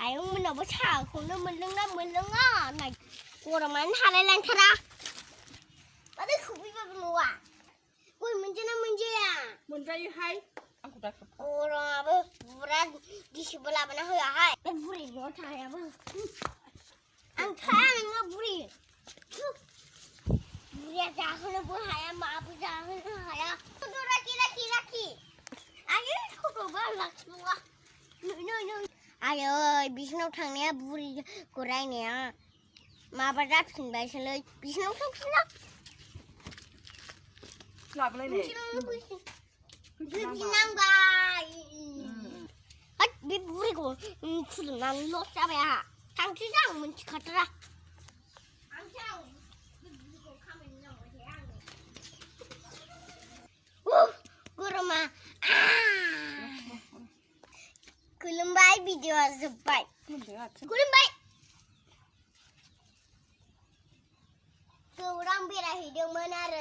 आयंमोनावबो साहाखौनो मोनलोङा होननाय गरमानो हालायलांथारा माथो खोबैबाबो न'आ गय मोनजायोना मोनजाया मोनजायोहाय आंखौ दा गरमाबो बुरा गिसिबो लाबोना होआहाय बे बुरि न'आव थानायाबो आं थाया नोङो बुरि बुरिया जाहोनोबो हाया माबो जाहोनो हाया लाखि आयै थ'बो लाखिबावा नै आयै बिसिनाव थांनाया बुरिखौ रायनाया माबा जाफिनबायसोलै बिसिनाव थांफिनला फैफिननांबाय बे बुरिखौ फुदुंनानै लस जाबाय आंहा थांसैसो आं मिथिखाथारा गरमा खुलुमबाय भिडिअआ जोब्बाय खुलुमबाय गौरां बेरायहैदोंमोन आरो